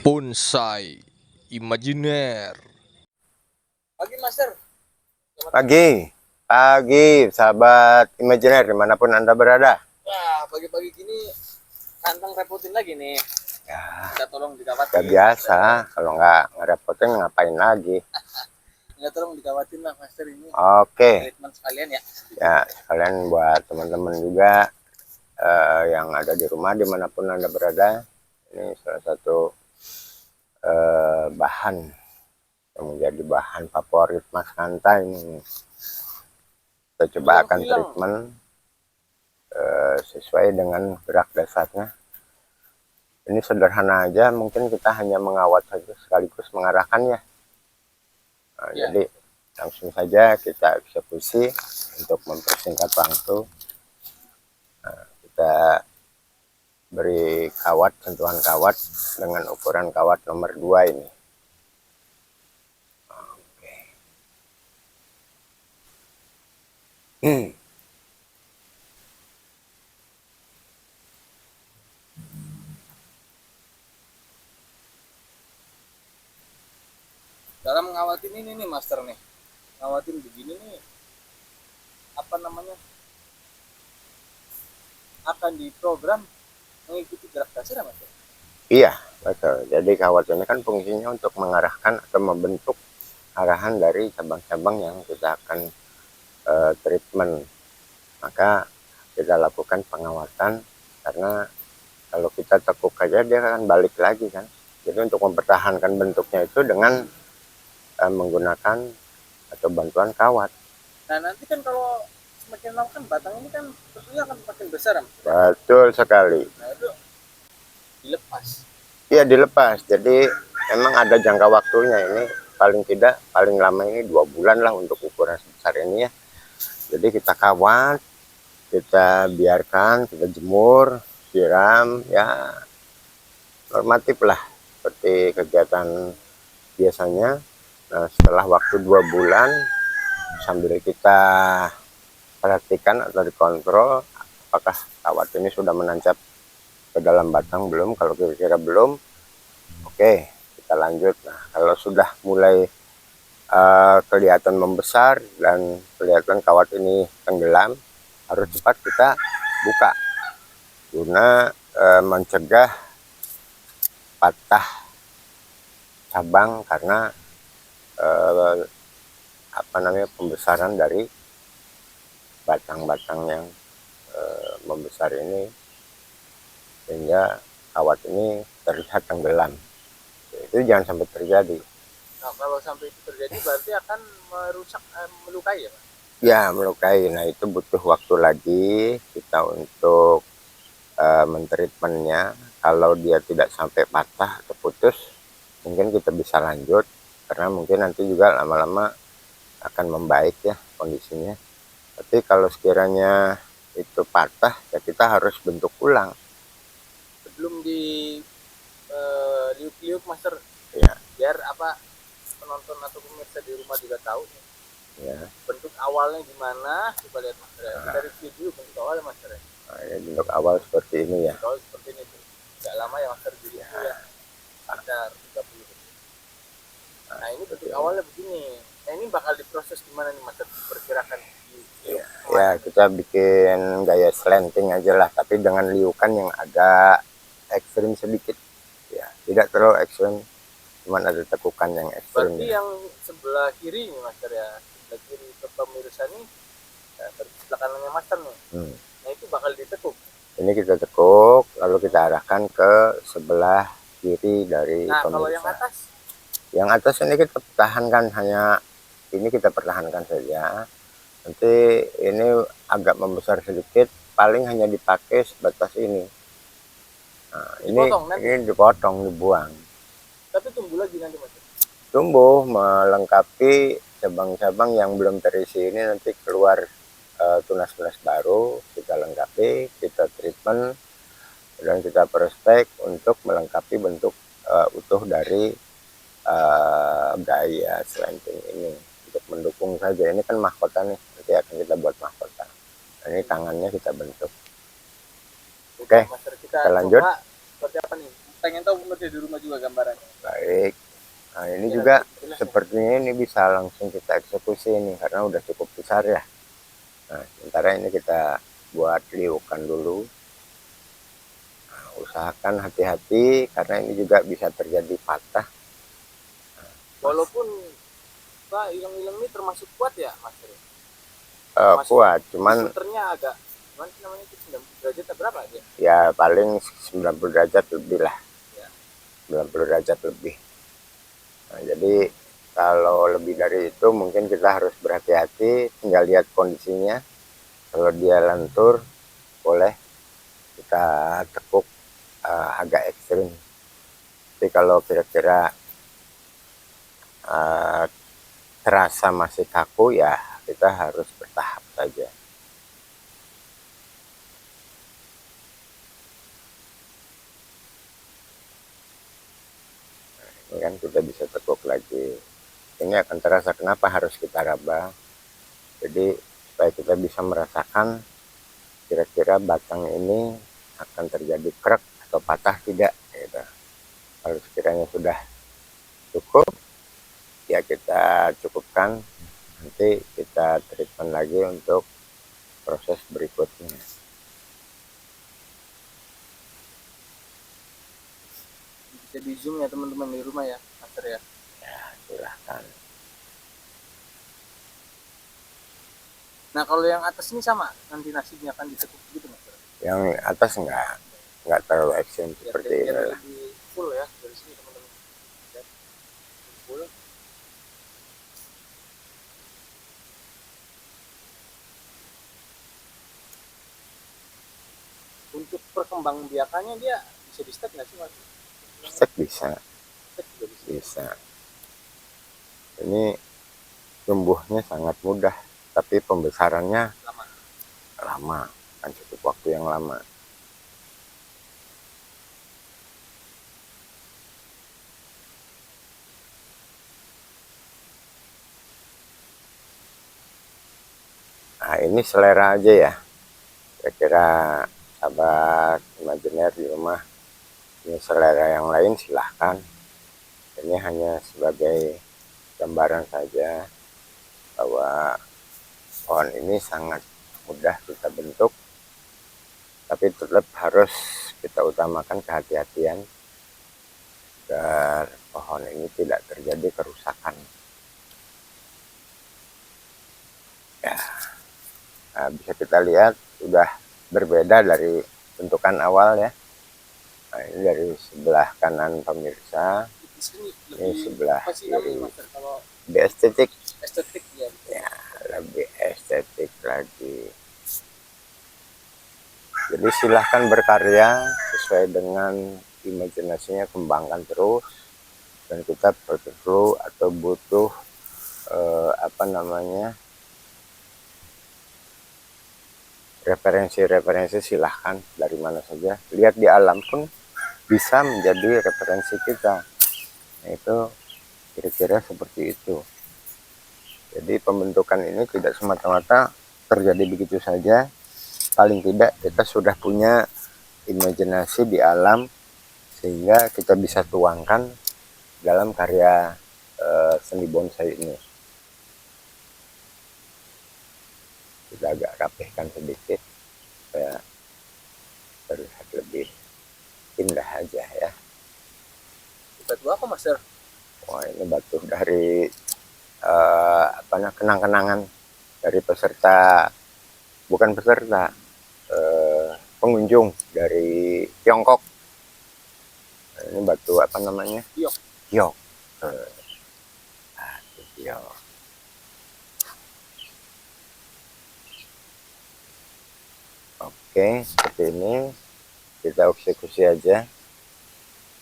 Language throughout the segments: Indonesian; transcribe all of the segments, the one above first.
Bonsai imajiner. Pagi Master. Pagi, pagi sahabat Imajiner dimanapun Anda berada. Wah, pagi-pagi gini tantang repotin lagi nih. Ya, Minta tolong dikawatin. udah biasa. Kalau nggak ngerepotin ngapain lagi? Minta tolong dikawatin lah Master ini. Oke, Treatment sekalian ya. ya sekalian buat teman-teman juga yang ada di rumah dimanapun Anda berada. Ini salah satu bahan yang menjadi bahan favorit Mas Kanta ini. Kita coba akan treatment sesuai dengan gerak dasarnya. Ini sederhana aja, mungkin kita hanya mengawat saja sekaligus mengarahkannya. Nah, Ya. Jadi langsung saja kita eksekusi untuk mempersingkat waktu. Nah, kita beri kawat, sentuhan kawat dengan ukuran kawat nomor 2 ini. Oke. Dalam ngawatin ini nih Master nih. Ngawatin begini nih. Apa namanya? Akan diprogram mengikuti gerak dasar ya Master? Iya, betul. Jadi kawat ini kan fungsinya untuk mengarahkan atau membentuk arahan dari cabang-cabang yang kita akan treatment. Maka kita lakukan pengawatan, karena kalau kita tekuk aja dia akan balik lagi kan. Jadi untuk mempertahankan bentuknya itu dengan menggunakan atau bantuan kawat. Nah nanti kan kalau semakin lama kan batang ini kan tentunya akan makin besar ya Master? Betul sekali. Nah itu dilepas. Iya, dilepas. Jadi memang ada jangka waktunya ini, paling tidak paling lama ini 2 bulan lah untuk ukuran sebesar ini ya. Jadi kita kawat, kita biarkan, kita jemur, siram, ya normatif lah seperti kegiatan biasanya. Nah, setelah waktu 2 bulan sambil kita perhatikan atau dikontrol apakah kawat ini sudah menancap ke dalam batang belum. Kalau kira-kira belum, oke, kita lanjut. Nah, kalau sudah mulai kelihatan membesar dan kelihatan kawat ini tenggelam, harus cepat kita buka guna mencegah patah cabang karena pembesaran dari batang-batang yang membesar ini, sehingga kawat ini terlihat tenggelam. Itu jangan sampai terjadi. Nah kalau sampai itu terjadi berarti akan merusak, melukai ya Pak? Ya, melukai. Nah, itu butuh waktu lagi kita untuk mentreatmentnya. Kalau dia tidak sampai patah atau putus, mungkin kita bisa lanjut, karena mungkin nanti juga lama-lama akan membaik ya kondisinya. Tapi kalau sekiranya itu patah, ya kita harus bentuk ulang. Sebelum di liuk-liuk Master Ya, biar apa penonton atau pemirsa di rumah juga tahu ya. bentuk awalnya gimana. Coba lihat Master ya, kita review dulu bentuk awalnya Master ya. Nah, ini bentuk awal seperti ini ya. Kalau seperti ini tuh nggak lama ya Master, jadi ya sekitar 30 detik. Nah ini bentuk awalnya begini. Nah ini bakal diproses gimana nih Master, diperkirakan Ya, kita bikin gaya slanting aja lah, tapi dengan liukan yang agak ekstrim sedikit. Ya, tidak terlalu ekstrim, cuman ada tekukan yang ekstrim. Berarti yang sebelah kiri nih Master ya, sebelah kiri ke pemirsa nih, ya, sebelah kanannya Master nih. Nah itu bakal ditekuk. Ini kita tekuk, lalu kita arahkan ke sebelah kiri dari Nah pemirsa. kalau yang atas? Yang atas ini kita pertahankan, hanya ini kita pertahankan saja. Nanti ini agak membesar sedikit, paling hanya dipakai sebatas ini. Nah, ini dipotong, dibuang. Tapi tumbuh lagi nanti Mas? Tumbuh melengkapi cabang-cabang yang belum terisi ini, nanti keluar tunas-tunas baru, kita lengkapi, kita treatment, dan kita prospek untuk melengkapi bentuk utuh dari gaya slanting ini. Untuk mendukung saja, ini kan mahkota nih, nanti akan kita buat mahkota. Ini tangannya kita bentuk. Oke, kita lanjut. Seperti apa nih? pengen tahu pemirsa di rumah juga gambarannya. Baik. Nah ini Ya, juga jelas ya. sepertinya ini bisa langsung kita eksekusi ini karena udah cukup besar ya. Nah sementara ini kita buat liukan dulu. Nah, usahakan hati-hati karena ini juga bisa terjadi patah. Walaupun Pak ilang-ilang ini termasuk kuat ya Mas? Kuat, cuman Puternya agak gimana sih namanya itu 90 derajat atau berapa dia? ya paling 90 derajat lebih lah. Ya. 90 derajat lebih. Nah, jadi kalau lebih dari itu mungkin kita harus berhati-hati, tinggal lihat kondisinya. Kalau dia lentur boleh kita tekuk agak ekstrim. Tapi kalau kira-kira terasa masih kaku ya kita harus bertahap saja. Ini kan kita bisa tekuk lagi. Ini akan terasa kenapa harus kita raba. Jadi supaya kita bisa merasakan kira-kira batang ini akan terjadi krek atau patah tidak gitu. Kalau sekiranya sudah cukup ya kita cukupkan, nanti kita treatment lagi untuk proses berikutnya. Bisa di zoom ya teman-teman di rumah ya Master ya. Ya silahkan. Nah kalau yang atas ini sama nanti nasinya akan ditekuk gitu Master. Yang atas nggak terlalu ekstrim seperti ini lah. Lebih full ya dari sini teman-teman. Full. Untuk perkembangbiakannya dia bisa di stek nggak sih Mas? Stek bisa. Stek juga bisa. Bisa. Ini tumbuhnya sangat mudah, tapi pembesarannya lama, kan cukup waktu yang lama. Nah ini selera aja ya. Kira-kira sahabat imajiner di rumah ini selera yang lain silahkan. Ini hanya sebagai gambaran saja bahwa pohon ini sangat mudah kita bentuk, tapi tetap harus kita utamakan kehati-hatian agar pohon ini tidak terjadi kerusakan. Ya, nah, bisa kita lihat sudah berbeda dari bentukan awal ya. Nah, ini dari sebelah kanan pemirsa, ini sebelah kiri. Lebih estetik. Estetik ya. Ya, lebih estetik lagi. Jadi silahkan berkarya sesuai dengan imajinasinya, kembangkan terus. Dan kita perlu atau butuh referensi-referensi, silahkan dari mana saja. Lihat di alam pun bisa menjadi referensi kita. Nah, itu kira-kira seperti itu. Jadi pembentukan ini tidak semata-mata terjadi begitu saja. Paling tidak kita sudah punya imajinasi di alam sehingga kita bisa tuangkan dalam karya seni bonsai ini. Kita agak rapihkan sedikit supaya terlihat lebih indah aja ya. Batu apa Master? Wah ini batu dari kenang-kenangan dari peserta, bukan peserta, pengunjung dari Tiongkok. Ini batu apa namanya? Giok. Giok. Giok. Oke, seperti ini kita eksekusi aja.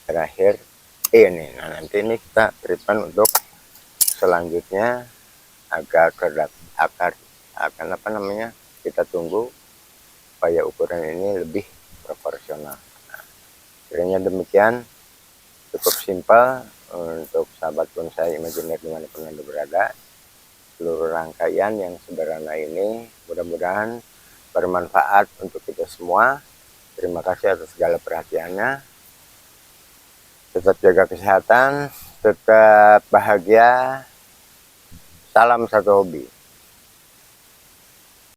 Terakhir ini, nah nanti ini kita treatment untuk selanjutnya agak akar akan kita tunggu supaya ukuran ini lebih proporsional. Nah, kiranya demikian, cukup simpel untuk sahabat bonsai imajiner dimanapun Anda berada. Seluruh rangkaian yang sederhana ini mudah-mudahan bermanfaat untuk kita semua. Terima kasih atas segala perhatiannya. tetap jaga kesehatan, tetap bahagia. Salam satu hobi.